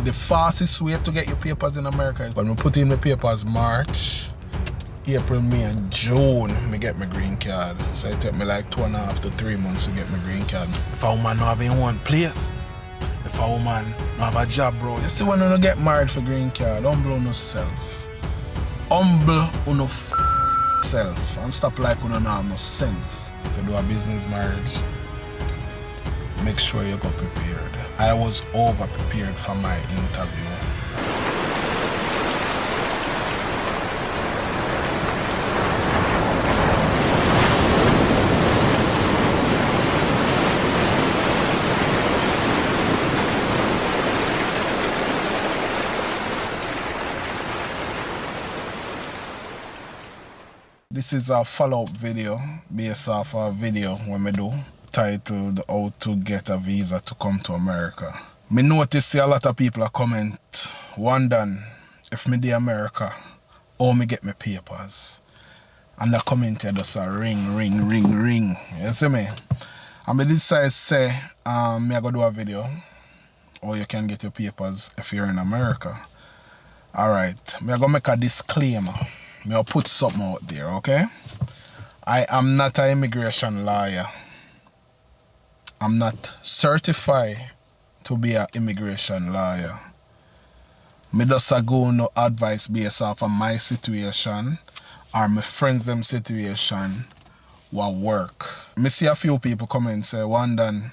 The fastest way to get your papers in America is when I put in my papers March, April, May, and June, I get my green card. So it took me like 2.5 to 3 months to get my green card. If a woman not have in one place, if a woman not have a job, bro, you see when you get married for green card, humble on yourself. Humble on self and stop like you don't have no sense. If you do a business marriage, make sure you go prepared. I was over prepared for my interview. This is a follow-up video based off a video when I do titled How to Get a Visa to Come to America. Me notice a lot of people are comment wondering if me in America, how me get my papers. And the comment here just a ring. You see me? And me decide say me I go do a video how you can get your papers if you're in America. Alright, me I go make a disclaimer. Me I'll put something out there, okay? I am not an immigration lawyer. I'm not certified to be an immigration lawyer. Me just a go no advice based off of my situation or my friends them situation what work. Me see a few people come and say, Wandan,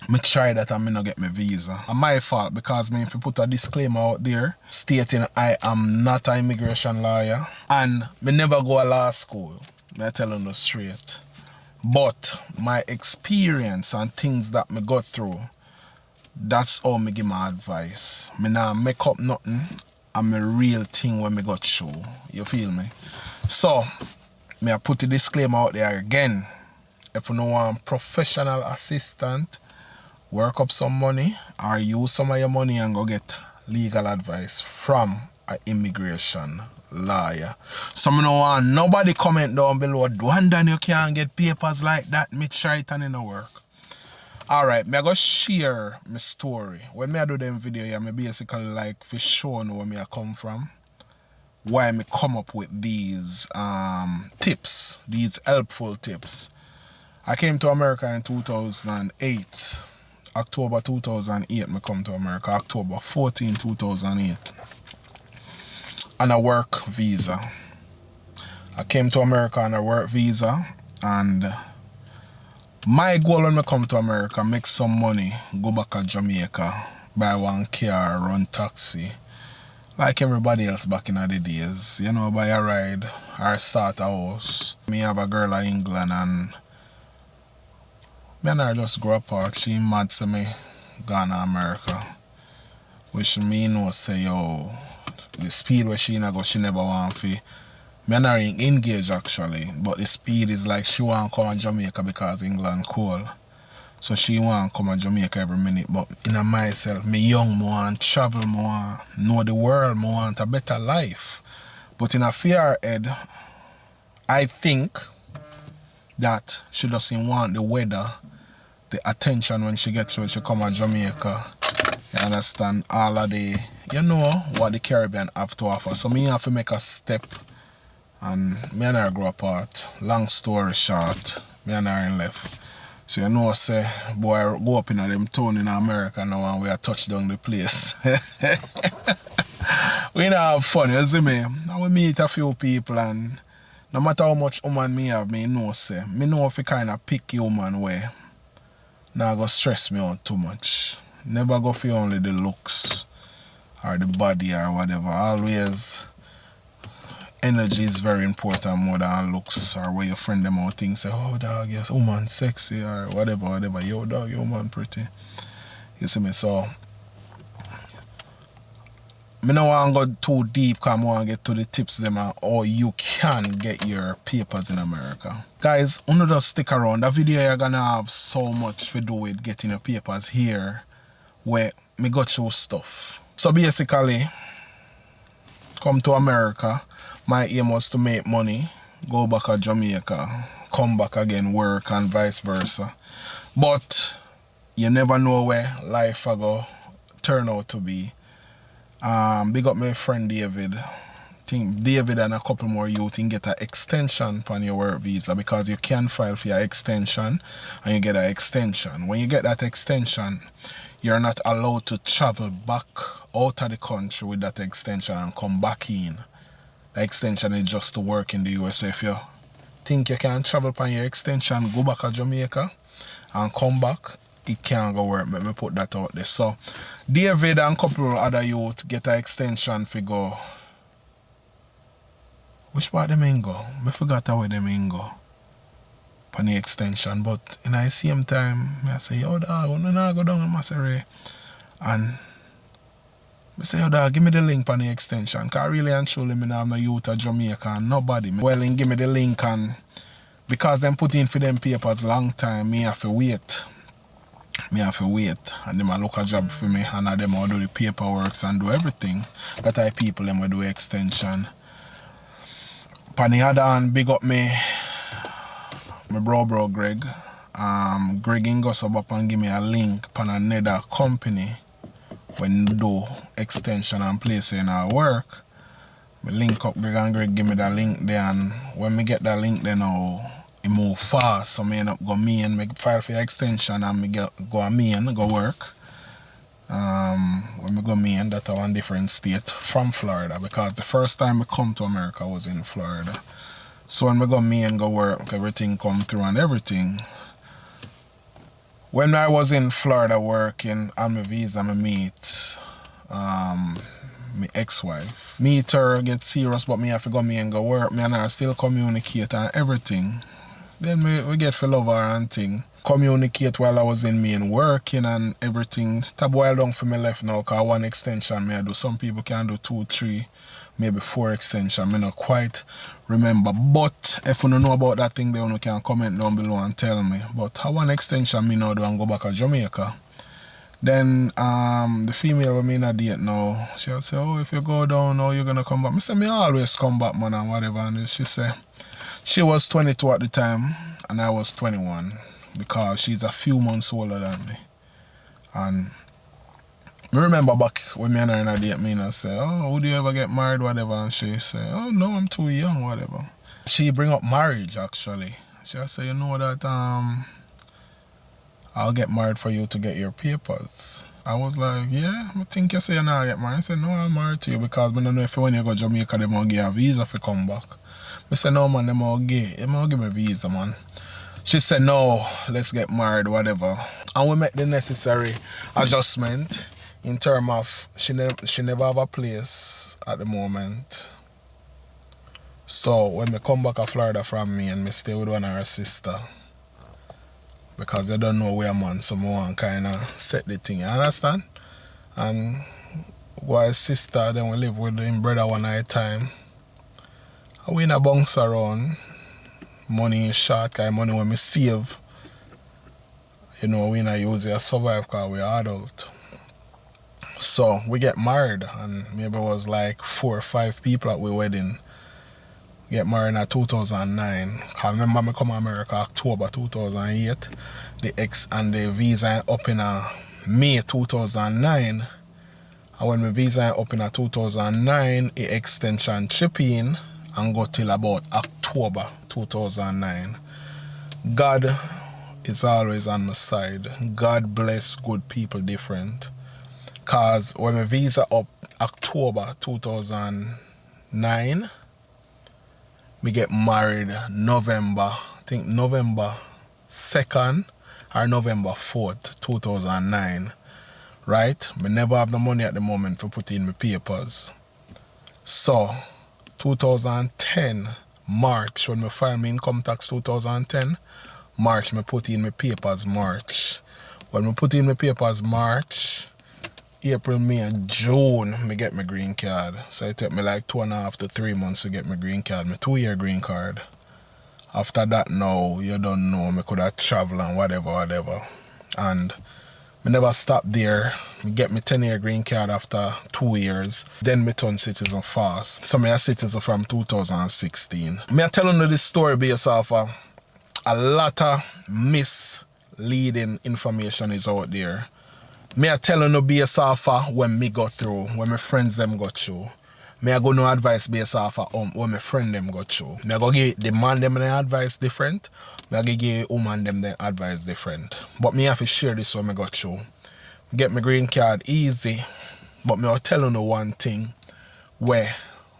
me try that and me not get my visa. And my fault because me if you put a disclaimer out there stating I am not an immigration lawyer and me never go to law school. Me tell you straight. But my experience and things that me go through, that's how me give my advice. Me nah make up nothing and me real thing when me got through. You feel me? So, me I put a disclaimer out there again. If you don't want professional assistant, work up some money or use some of your money and go get legal advice from an immigration lawyer. So me don't want nobody comment down below, Wandan you can't get papers like that, me try it and it no work. Alright, me I go share my story. When me I do them video here, me basically like for show where me I come from. Why me come up with these tips, these helpful tips. I came to America in 2008. October 2008 me come to America. October 14, 2008. On a work visa. I came to America on a work visa and my goal when I come to America, make some money, go back to Jamaica, buy one car, run taxi. Like everybody else back in the days. You know, buy a ride or start a house. Me have a girl in England and me and her just grow apart. She mad to me gone to America. Which me know say yo, the speed where she go, she never want to. Me and her engaged actually, but the speed is like she want to come to Jamaica because England cold. So she want to come to Jamaica every minute. But in myself, me young, me want to travel, me want to know the world, me want a better life. But in a fear head, I think that she doesn't want the weather, the attention when she gets when she come to Jamaica. You understand? All of the, you know, what the Caribbean have to offer. So me have to make a step and me and her grow apart. Long story short, me and her in left. So you know, say, boy, go up in them town in America now and we are touch down the place. We not have fun, you see me? And we meet a few people and no matter how much woman me have, me know, say, me know if you kind of pick human way. Now go stress me out too much. Never go for only the looks or the body or whatever. Always energy is very important more than looks or where your friend them out things say, oh dog, yes, woman sexy or whatever. Yo dog, yo man pretty. You see me? So I don't want to go too deep because I want to get to the tips them and how you can get your papers in America. Guys, just stick around. The video you're going to have so much to do with getting your papers here where me got through stuff. So basically, come to America. My aim was to make money, go back to Jamaica, come back again, work and vice versa. But you never know where life will go turn out to be. Big up my friend David. Think David and a couple more youth can get an extension on your work visa, because you can file for your extension and you get an extension. When you get that extension, you're not allowed to travel back out of the country with that extension and come back in. The extension is just to work in the USA. If you think you can travel on your extension, go back to Jamaica and come back, it can't go work. Let me put that out there. So David and a couple other youth get an extension for go. Which part them in go? I forgot where them in go on the extension. But in the same time, I say, yo dog, I don't go down in Maseray. And I say, yo dog, give me the link on the extension. Because really and truly, I have no youth of Jamaica and nobody. Well, give me the link, and because them put in for them papers long time, me have to wait. And them a look a job for me, and them will do the paperwork and do everything. That I people them will do extension. On the other hand, big up my bro Greg. Greg in go sub up and give me a link on another company when do extension and place in our work. Me link up Greg, and Greg give me that link there, and when me get that link then it move fast, so me end up go me and make file for extension, and me go work. When me go me, that's a one different state from Florida, because the first time I come to America was in Florida. So when me go me and go work, everything come through and everything. When I was in Florida working on my visa, I meet my ex-wife. Meet her, get serious, but me have to go me and go work. Me and her still communicate and everything. Then we get for love her and thing. Communicate while I was in me and working and everything. It's a while long for me left now, because one extension me I do. Some people can do 2, 3, maybe 4 extension. Me not quite remember. But if you don't know about that thing, then you can comment down below and tell me. But how one extension me now do and go back to Jamaica. Then the female with me in a date now, she'll say, oh, if you go down now, you're gonna come back. I say, me always come back, man, and whatever. And she say, she was 22 at the time, and I was 21, because she's a few months older than me. And I remember back when me and her in a date, me and I say, oh, would you ever get married, whatever? And she say, oh, no, I'm too young, whatever. She bring up marriage, actually. She say, you know that I'll get married for you to get your papers. I was like, yeah, I think you say you're not get married. I said, no, I'm married to you, because I don't know if when you go to Jamaica, they will give you a visa if you come back. I said, no, man, they will give me a visa, man. She said, no, let's get married, whatever. And we make the necessary adjustment in terms of she never have a place at the moment. So when me come back to Florida from me and me stay with one of her sister, because they don't know where man, so I want kind of set the thing, you understand? And our sister, then we live with him brother one night time. And we in a bounce around. Money is short, because money when me save, you know, we not use it to survive because we're adult. So we get married, and maybe it was like 4 or 5 people at our wedding. We get married in 2009. Because I remember me come to America October 2008. The visa up in May 2009. And when my visa up in 2009, the extension chip in and go till about October 2009. God is always on my side. God bless good people different. Because when my visa up October 2009, me get married November, I think November 2nd or November 4th, 2009. Right? Me never have the money at the moment to put in my papers. So 2010 March, when me file my income tax 2010, March me put in my papers March. When me put in my papers March, April, May, June, me get my green card. So it took me like 2.5 to 3 months to get my green card, my 2-year green card. After that now, you don't know, me could have traveled and whatever. And me never stopped there. Me get my 10-year green card after 2 years. Then me turn citizen fast. So me a citizen from 2016. Me a telling you this story based off a lot of misleading information is out there. Me I tell you no based off of when me go through, when my friends them go through. Me I go no advice based off of when my friend them go through. Me I go give the man them the advice different. Me I go give woman them the advice different. But me have to share this when me go through. Get my green card easy. But me I'll tell you no one thing where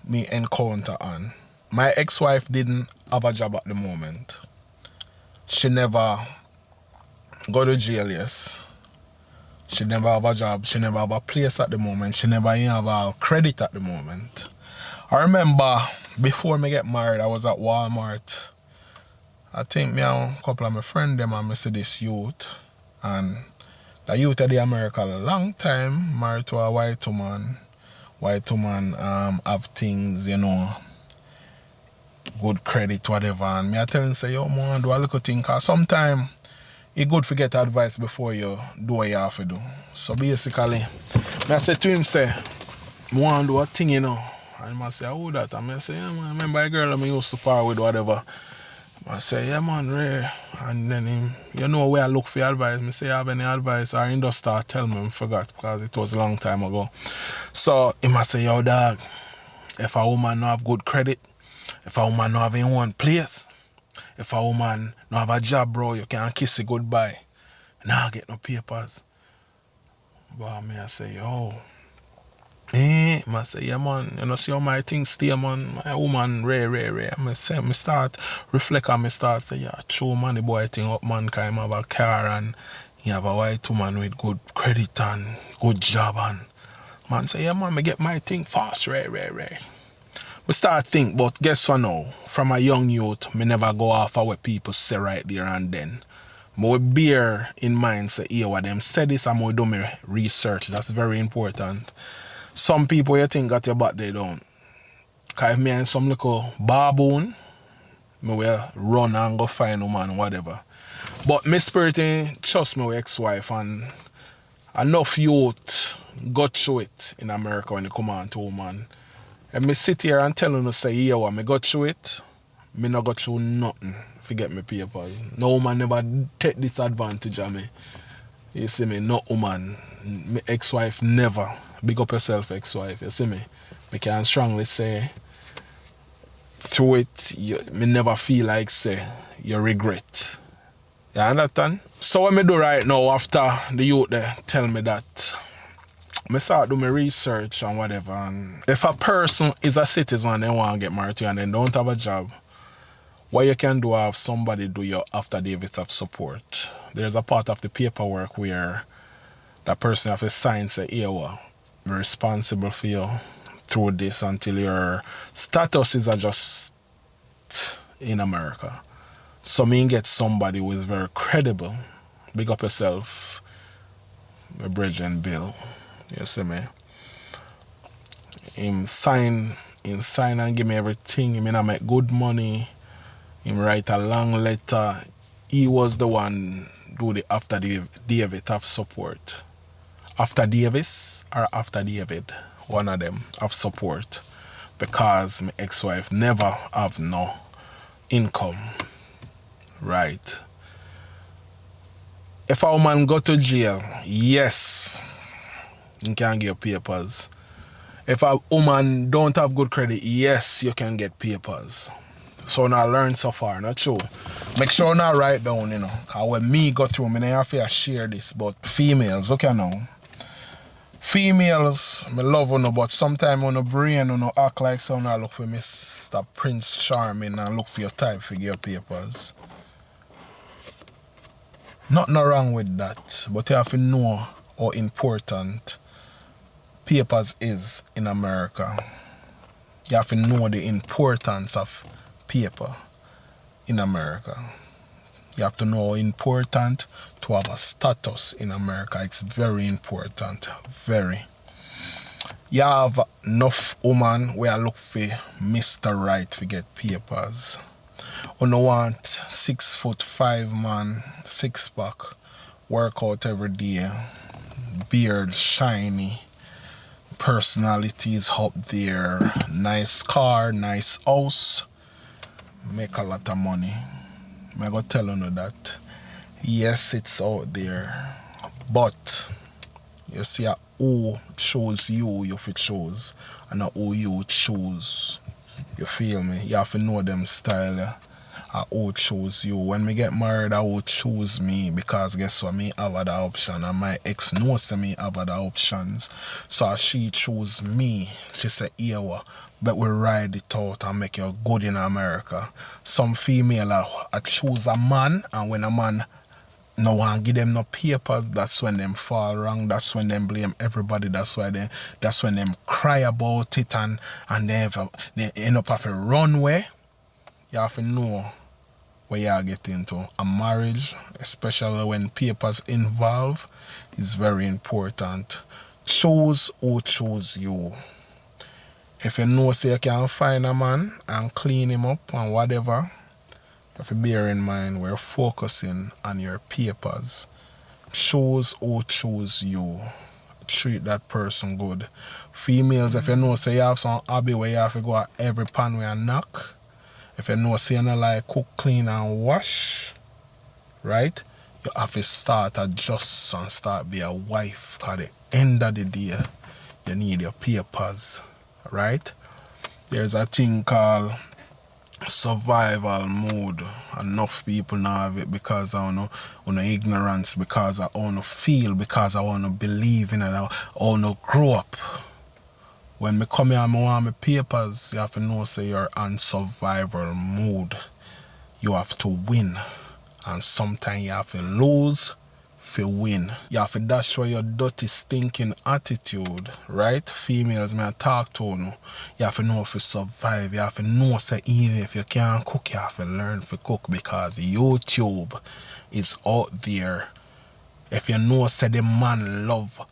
me encounter on. My ex-wife didn't have a job at the moment. She never go to jail, yes. She never have a job. She never have a place at the moment. She never even have a credit at the moment. I remember before me get married, I was at Walmart. I think me and a couple of my friends them and me see this youth. And the youth of the America a long time, married to a white woman. White woman have things, you know, good credit, whatever. And me I tell him, say, yo, man, do a little thing. Because sometimes it's good to get advice before you do what you have to do. So basically, I say to him, say, I want to do a thing, you know. And I say, who that? And I say, yeah, man, I remember a girl I used to par with, whatever. I say, yeah, man, rare. And then him, you know where I look for advice. I say, you have any advice? Or he just start tell me, I forgot, because it was a long time ago. So he must say, yo, dog, if a woman don't have good credit, if a woman don't have in one place, if a woman don't have a job, bro, you can't kiss it goodbye. Nah, get no papers. But me I say, yo, I say, yeah, man, you know, see how my things stay, man. My woman, rare. I say, me start reflect on me start say, yeah, true, man, the boy thing up, man, can have a car and you have a white woman with good credit and good job and man say, yeah, man, me get my thing fast, rare. Me start think, but guess what now? From a young youth, me never go off of what people say right there and then. Me will bear in mind, say, hear what them say this, and I do my research. That's very important. Some people you think got your back, they don't. Because if me and some little baboon, me will run and go find a man, whatever. But my spirit trust me with ex-wife, and enough youth got through it in America when they come on to woman. And me sit here and tell you, say, yeah, what, me got through it, me not got through nothing. Forget my papers. No woman never take this advantage of me. You see me, no woman. My ex-wife never. Big up yourself, ex-wife. You see me? Me can strongly say, through it, me never feel like, say, you regret. You understand? So what me do right now after the youth there tell me that, I start do my research and whatever. And if a person is a citizen and they want to get married to you and they don't have a job, what you can do have somebody do your affidavit of support. There's a part of the paperwork where that person have to sign, say, here, well, I'm responsible for you through this until your status is adjusted in America. So me get somebody who is very credible. Big up yourself, my brethren Bill. You see me? Him sign and give me everything. He mean I make good money. Him write a long letter. He was the one do the after David of support. After Davis or after David, one of them of support. Because my ex-wife never have no income. Right. If a woman go to jail, yes, you can get papers. If a woman don't have good credit, yes, you can get papers. So now learn so far, not true. Make sure now write down, you know. Because when me go through, I have to share this, but females, okay now. Females, me love you, but sometimes on the brain, you act like someone I look for Mr. Prince Charming and look for your type for your papers. Nothing wrong with that, but you have to know how important papers is in America. You have to know the importance of paper in America. You have to know how important to have a status in America. It's very important. Very. You have enough women where look for Mr. Right to get papers. You don't want 6'5" man, 6-pack, work out every day, beard shiny, personalities up there, nice car, nice house, make a lot of money. I'm going to tell you that. Yes, it's out there, but You see who chose you fit choose, and who you choose. You feel me? You have to know them style, yeah? And who choose you. When me get married, I will choose me, because guess what, me have other option, and my ex knows me have other options. So she choose me. She say, here what, but we ride it out and make you good in America. Some female I choose a man, and when a man no one give them no papers, that's when them fall wrong, that's when them blame everybody, that's when them cry about it, and they end up having to run away. You have to know what you get into. A marriage, especially when papers involve, is very important. Choose who choose you. If you know say you can find a man and clean him up and whatever, you have to bear in mind we're focusing on your papers. Choose who choose you. Treat that person good. Females, if you know say you have some hobby where you have to go at every pan where you knock, if you know say you don't like cook, clean and wash, right? You have to start adjust and start be a wife, because at the end of the day, you need your papers, right? There's a thing called survival mode. Enough people now have it because I want ignorance, because I want to feel, because I want to believe in it, I want to grow up. When me come here and I want my papers, you have to know say you're on survival mode. You have to win. And sometimes you have to lose to win. You have to dash away your dirty, stinking attitude, right? Females, may I talk to you. You have to know if you survive. You have to know, say, even if you can't cook, you have to learn to cook, because YouTube is out there. If you know, say, the man love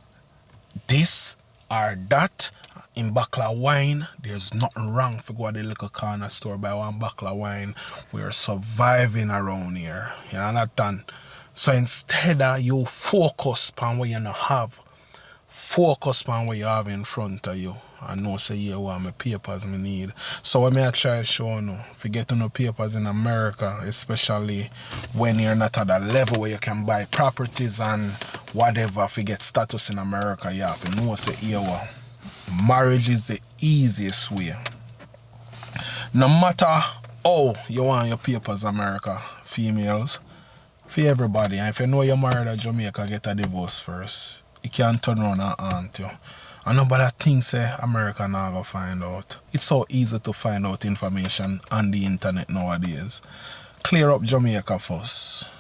this or that, in bottle of wine, there's nothing wrong for go to the little corner store buy one bottle of wine. We're surviving around here. You understand? So instead of you focus on what you don't have, focus on what you have in front of you. I know say you want my papers me need. So what I try to show you, if you get no papers in America, especially when you're not at a level where you can buy properties and whatever, if you get status in America, you have to know say here what. Marriage is the easiest way. No matter how you want your papers in America, females, for everybody, and if you know you're married at Jamaica, get a divorce first. You can't turn around and aunt you. And nobody thinks say America now go find out. It's so easy to find out information on the internet nowadays. Clear up Jamaica first.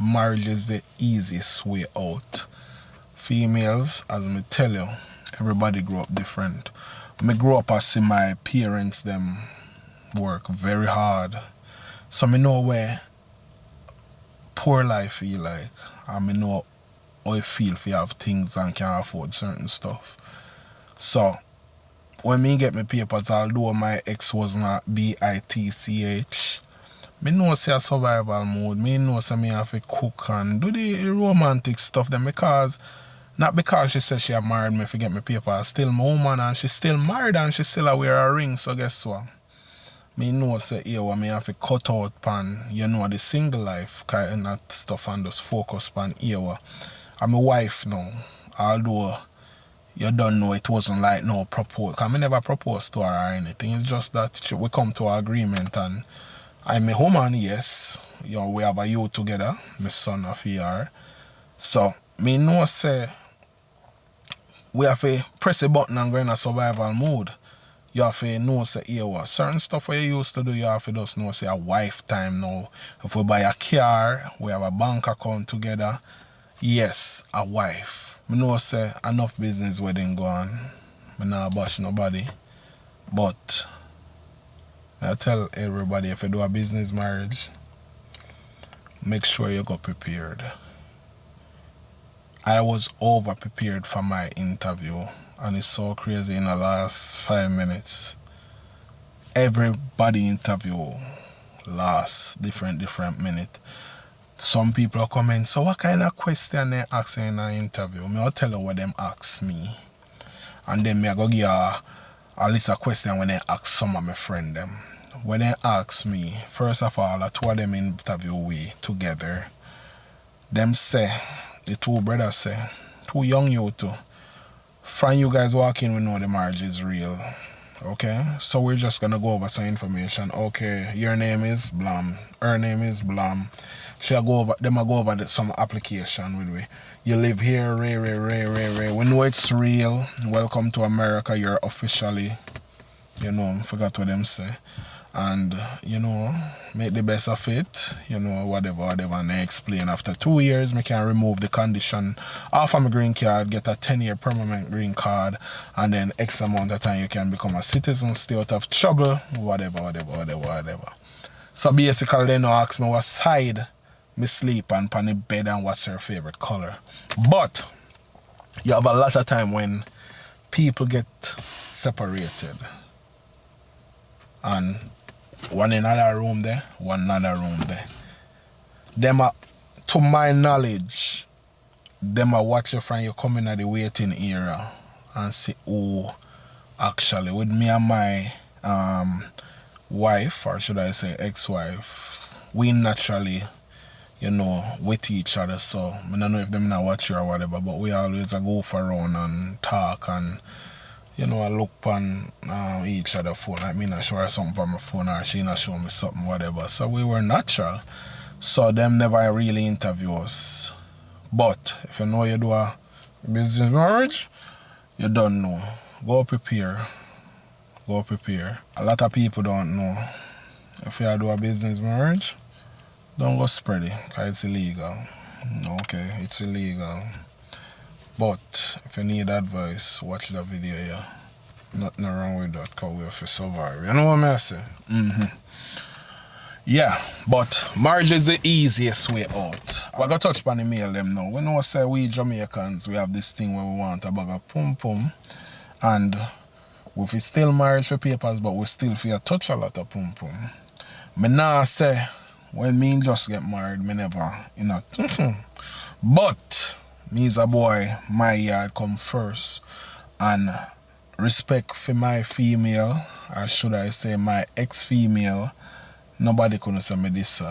Marriage is the easiest way out. Females, as me tell you, everybody grow up different. Me grow up and see my parents them work very hard. So me know where poor life feel like. And me know how it feel if you have things and can't afford certain stuff. So when me get my papers, although my ex was not BITCH, me know say a survival mode. Me know say me have to cook and do the romantic stuff then, because not because she said she had married me to get my papers. Still my woman, and she still married and she still wear a ring. So guess what? Me know say here what me have to cut out pan, you know, the single life kind of stuff, and just focus pan here. I'm a wife now. Although you don't know, it wasn't like no propose. Cause I never proposed to her or anything. It's just that we come to an agreement, and I'm a woman, yes. You know, we have a youth together, my son of her. So me know say we have to press a button and go in a survival mode. You have to know say here what certain stuff where you used to do, you have to just know say a wife time now. If we buy a car, we have a bank account together. Yes, a wife. I know say enough business wedding go on. I not bash nobody. But I tell everybody, if you do a business marriage, make sure you go prepared. I was over prepared for my interview, and it's so crazy in the last 5 minutes. Everybody interview lasts different minute. Some people are coming, so what kind of question they ask in an interview? I'll tell you what them ask me. And then I go give a list of questions when they ask some of my friends them. When they ask me, first of all, at what them interview we together, them say, the two brothers say, too young you too. From you guys walking, we know the marriage is real. Okay, so we're just gonna go over some information. Okay, your name is Blam, her name is Blam. She'll go over, them will go over some application with we. You live here, Ray. We know it's real. Welcome to America. You're officially, you know, forgot what them say. And, you know, make the best of it, you know, whatever, and they explain after 2 years, me can remove the condition off of my green card, get a 10-year permanent green card, and then X amount of time you can become a citizen, stay out of trouble, whatever. So basically, they now ask me what side me sleep on the bed and what's her favorite color. But you have a lot of time when people get separated. And one in another room there, one another room there. Them are, to my knowledge, them are watch you from you coming at the waiting era and see who actually, with me and my wife, or should I say ex-wife, we naturally, you know, with each other. So I don't know if them not watch you or whatever, but we always go for around and talk and, you know, I look on each other phone. Like me not show her something on my phone or she not show me something, whatever. So we were natural. So them never really interview us. But if you know you do a business marriage, you don't know. Go prepare. A lot of people don't know. If you do a business marriage, don't go spread it, because it's illegal. Okay, it's illegal. But if you need advice, watch the video here. Nothing wrong with that, because we have to survive. You know what I say? Yeah, but marriage is the easiest way out. We're going to touch upon the mail them now. We know say we Jamaicans, we have this thing where we want a bag of pum-pum. And we still marriage for papers, but we still feel touch a lot of pum-pum. Me nah say, when me just get married, me never, you know. But me as a boy, my yard come first. And respect for my female, or should I say my ex-female, nobody couldn't say me this,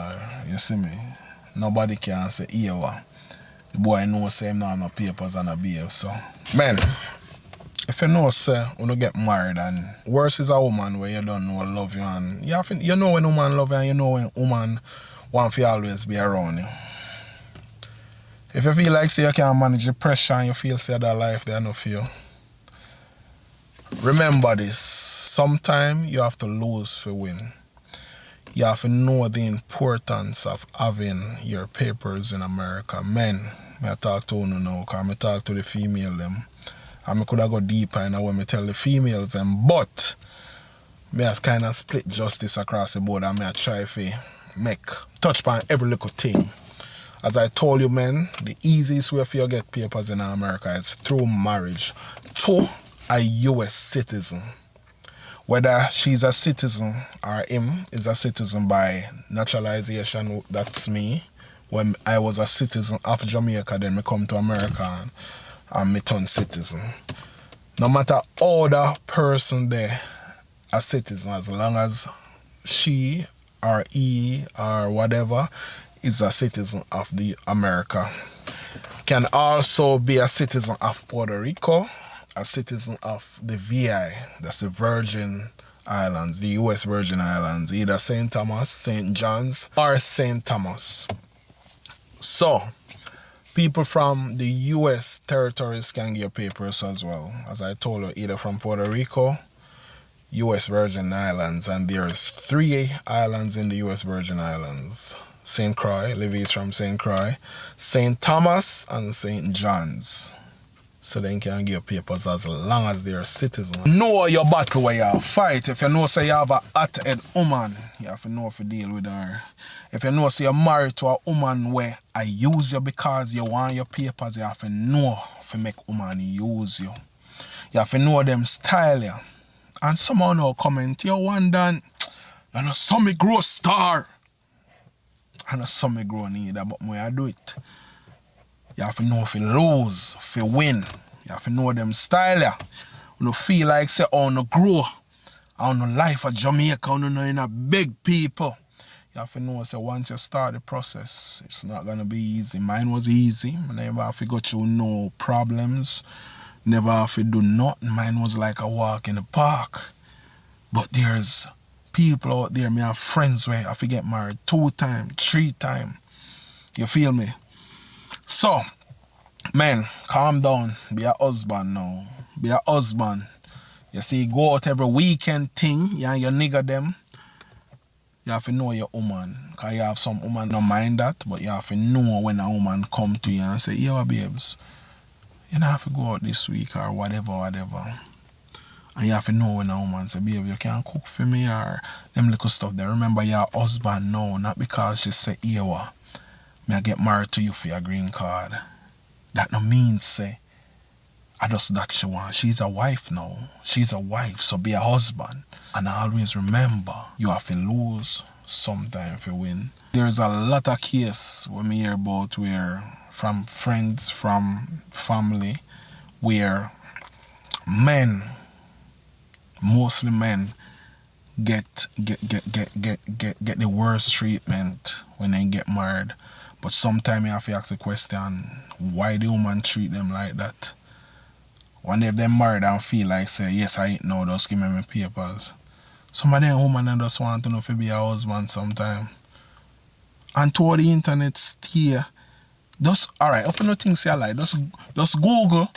you see me? Nobody can say, Ewa. The boy knows say him not no papers and a behave, so. Man, if you know, say, when you get married, and worse is a woman where you don't know love you, and you know when a woman love you, and you know when a woman want to always be around you. If you feel like say you can't manage the pressure and you feel say that life there enough for you, remember this, sometimes you have to lose for win. You have to know the importance of having your papers in America. Men, I talk to you now, because I talk to the female them. And I could have go deeper in when I tell the females them, but I have kind of split justice across the board and I try to touch upon every little thing. As I told you, men, the easiest way for you to get papers in America is through marriage to a US citizen. Whether she's a citizen or him is a citizen by naturalization, that's me. When I was a citizen of Jamaica, then I come to America and I turn citizen. No matter how the person there a citizen, as long as she or he or whatever is a citizen of the America. Can also be a citizen of Puerto Rico, a citizen of the VI, that's the Virgin Islands, the US Virgin Islands, either St. Thomas, St. John's, or St. Thomas. So, people from the US territories can get papers as well. As I told you, either from Puerto Rico, US Virgin Islands, and there's 3 islands in the US Virgin Islands. St. Croix, Levy's from St. Croix, St. Thomas, and St. John's. So they can get papers as long as they're citizens. Know your battle where you fight. If you know say you have a hot-head woman, you have to know if you deal with her. If you know say you're married to a woman where I use you because you want your papers, you have to know if you make woman use you. You have to know them style you. And someone now comment, you wonder, you know, some me grow star. I know some me grow neither, but when I do it, you have to know if you lose, if you win. You have to know them style. You know, feel like say, oh, no grow. I don't know life of Jamaica, I don't know in a big people. You have to know, so once you start the process, it's not gonna be easy. Mine was easy. I never have to go through no problems. Never have to do nothing. Mine was like a walk in the park. But there's people out there, me have friends where I have to get married 2 times, 3 times. You feel me? So, man, calm down. Be a husband now. Be a husband. You see, go out every weekend thing, you and your nigga them. You have to know your woman. Because you have some woman don't mind that, but you have to know when a woman come to you and say, yo, babes, you don't have to go out this week or whatever. And you have to know when a woman say, babe, you can't cook for me or them little stuff there. Remember, you're a husband now, not because she say, yo, may I get married to you for your green card. That no means say, I just that she want. She's a wife now. She's a wife, so be a husband. And I always remember, you have to lose sometime to win. There's a lot of cases when we hear about where, from friends, from family, where men, mostly men, get the worst treatment when they get married. But sometimes you have to ask the question, why the woman treat them like that? One day if they're married and feel like say, yes, I ain't know, just give me my papers. Some of them women just want to know if you be a husband sometime. And to the internet stay. Just, alright, open no things you like. Just Google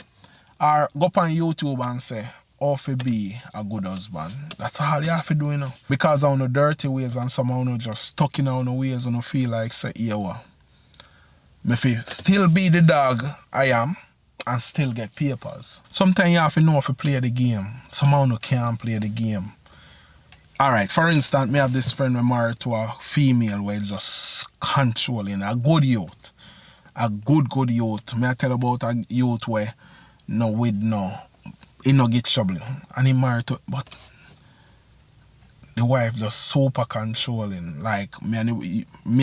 or go up on YouTube and say, how to be a good husband. That's all you have to do, you know. Because of the dirty ways and some of them just stuck in on the ways and feel like say, yeah, what? Me fi still be the dog I am and still get papers. Sometimes you have to know how to play the game. Some of them can't play the game. Alright, for instance, me have this friend who married to a female where just controlling, a good youth. A good youth. Me I tell about a youth where he no get trouble. And he married to, but the wife just super controlling. Like, me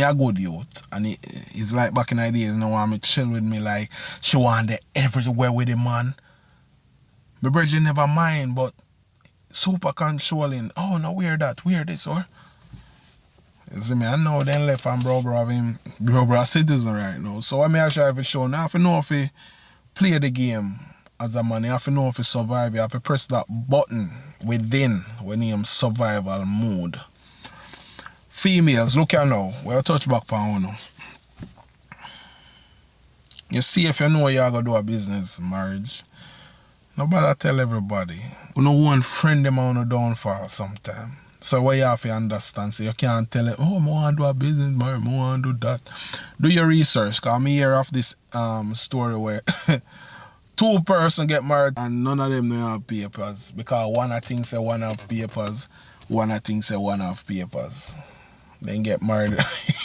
a good youth. And it's like back in the days, you know, want me chill with me, like, she want the everywhere with the man. My brother never mind, but super controlling. Oh, no, wear that, wear this, or? You see me, I know then left and bro of him, bro a citizen right now. So I may actually have to show, now I have to know if he play the game as a man. You have to know if he survive. You have to press that button within when you're in survival mode. Females, look here now. We'll touch back on now. You see, if you know you're going to do a business marriage, nobody tell everybody. You know one friend them on a downfall sometime. So what you have to understand, so you can't tell it, oh, I want to do a business marriage, I want to do that. Do your research, because I'm here of this story where 2 persons get married and none of them don't have papers. Because one I think say one have papers, one I think say one have papers. Then get married.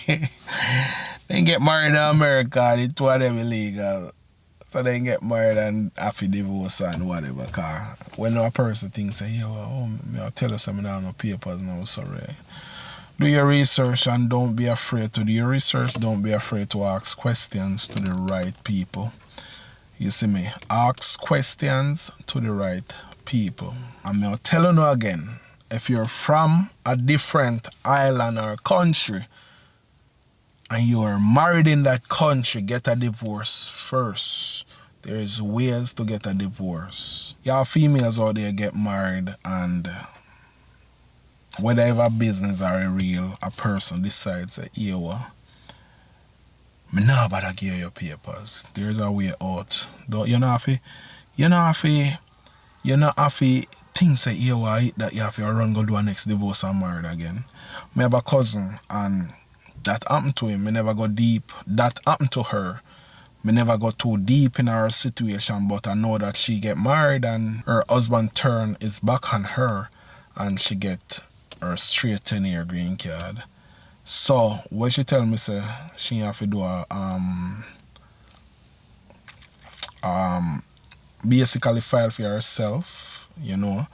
Then get married in America, the 2 of them illegal. So they get married and have to divorce and whatever. Cause when a person thinks, say, yo, I'll tell you something, I have no papers now, sorry. Do your research and don't be afraid to do your research. Don't be afraid to ask questions to the right people. You see me? Ask questions to the right people. And I'll tell you now again, if you're from a different island or country, and you are married in that country, get a divorce first. There's ways to get a divorce. You have females out there get married and whether they have a business or a person decides that, yo, me nah bother give you your papers. There's a way out. You not have to think say, yo, that you have to run go do a next divorce and married again. I have a cousin and that happened to him. Me never go deep. That happened to her. Me never go too deep in her situation, but I know that she get married and her husband turn his back on her and she get her straight 10-year green card. So what she tell me say she have to do a basically file for herself, you know.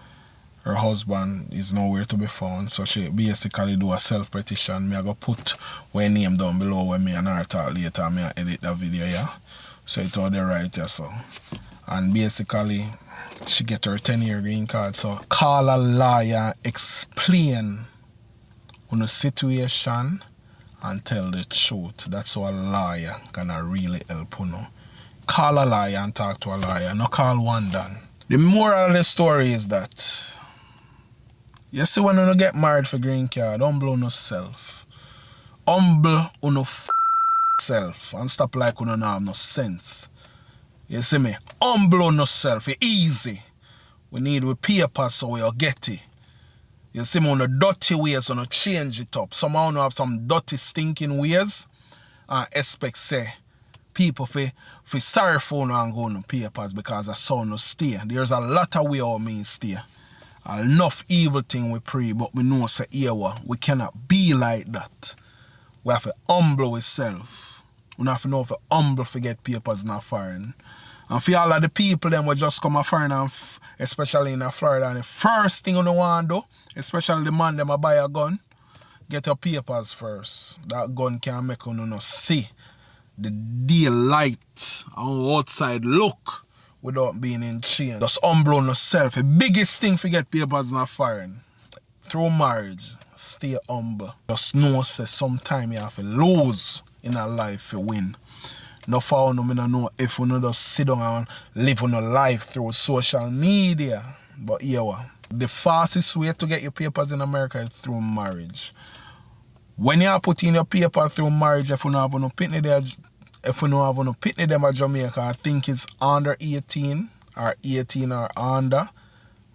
Her husband is nowhere to be found, so she basically do a self-petition. Me I go put her name down below when me and her talk later, me I edit that video, yeah. So it's all there right, yeah, so. And basically, she get her 10-year green card, so call a lawyer, explain on a situation and tell the truth. That's how a lawyer gonna really help you know. Call a lawyer and talk to a lawyer, not call one done. The moral of the story is that you see when you get married for green card, humble on yourself. Humble on your self and stop like you don't have no sense. You see me? Humble on yourself, it's easy. We need with papers so we'll get it. You see me on the dirty ways, on change it up. Somehow you have some dirty stinking ways and expect say people for sorry for you and go on the papers because I saw no stay. There's a lot of way how me stay. Enough evil thing we pray, but we know say here we cannot be like that. We have to humble ourselves. We have to know for humble to get papers in a foreign. And for all of the people them will just come a foreign, and especially in Florida, and the first thing you want to do, especially the man them a buy a gun, get your papers first. That gun can make you no see the daylight and outside look without being in chain. Just humble on yourself. The biggest thing to get papers in a foreign, through marriage, stay humble. Just know say sometime you have to lose in a life to win. No for no, I don't know if you just sit down and live on a life through social media. But here, the fastest way to get your papers in America is through marriage. When you put in your paper through marriage, if you don't have no pitney there, if you don't have no pitney them at Jamaica, I think it's under 18 or 18 or under.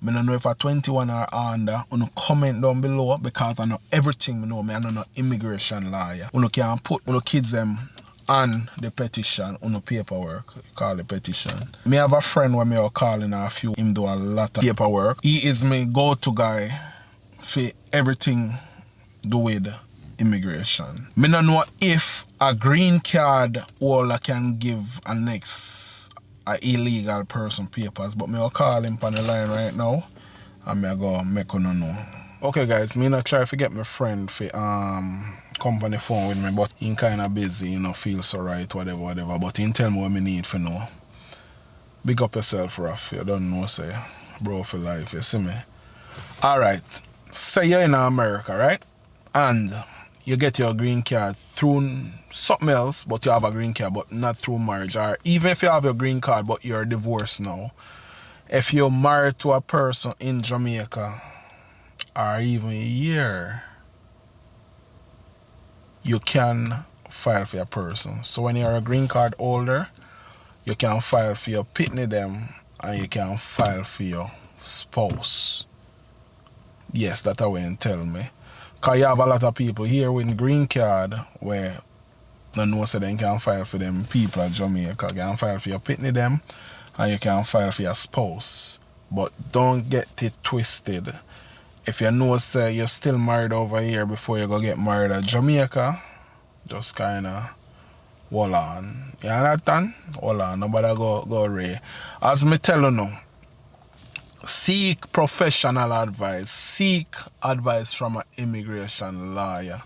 I don't know if I 21 or under. You comment down below because I know everything I know. I know no immigration lawyer. You can put your kids them on the petition on the paperwork. Call the petition. Me have a friend when me are calling a few. Him do a lot of paperwork. He is my go-to guy for everything do with immigration. Me don't know if a green card holder can give a next a illegal person papers, but me will call him on the line right now and me go make you know. Okay guys, me not try to get my friend for company phone with me, but he kind of busy, you know, feel so right, whatever, but he tell me what me need for know. Big up yourself, Raf. You don't know, say, bro for life, you see me? Alright, say you're in America, right? And you get your green card through something else, but you have a green card, but not through marriage. Or even if you have your green card, but you're divorced now, if you're married to a person in Jamaica, or even a year, you can file for your person. So when you're a green card holder, you can file for your pitney them and you can file for your spouse. Yes, that's what you tell me. Because you have a lot of people here with green card where no know so they can file for them people at Jamaica. You can file for your pitney them and you can file for your spouse. But don't get it twisted. If you know say you're still married over here before you go get married at Jamaica, just kinda hold on. You understand? Hold on, nobody go Ray. As me tell you now, seek professional advice. Seek advice from an immigration lawyer.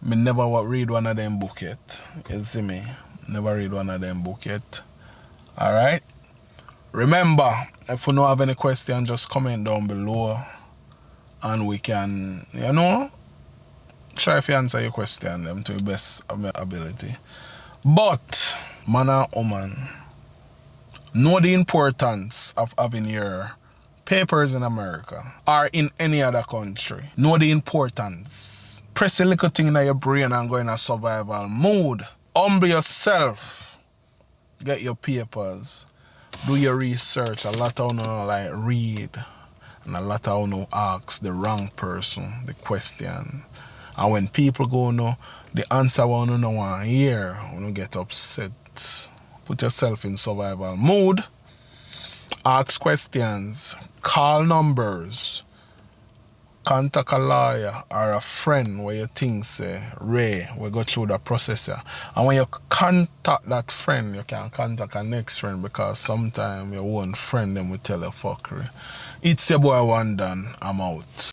Me never read one of them book yet. You see me? Never read one of them book yet. Alright? Remember, if you don't have any question, just comment down below. And we can, you know, try to answer your question them to the best of my ability. But, man and woman, know the importance of having your papers in America or in any other country. Know the importance. Press a little thing in your brain and go in a survival mode. Humble yourself. Get your papers. Do your research. A lot of you like read. And a lot of you ask the wrong person the question. And when people go know the answer one you don't want to hear, you get upset. Put yourself in survival mode. Ask questions. Call numbers. Contact a lawyer or a friend where you think say, Ray, we go through the process here. And when you contact that friend, you can contact a next friend because sometimes your own friend them will tell you fuckery. It's your boy One Done. I'm out.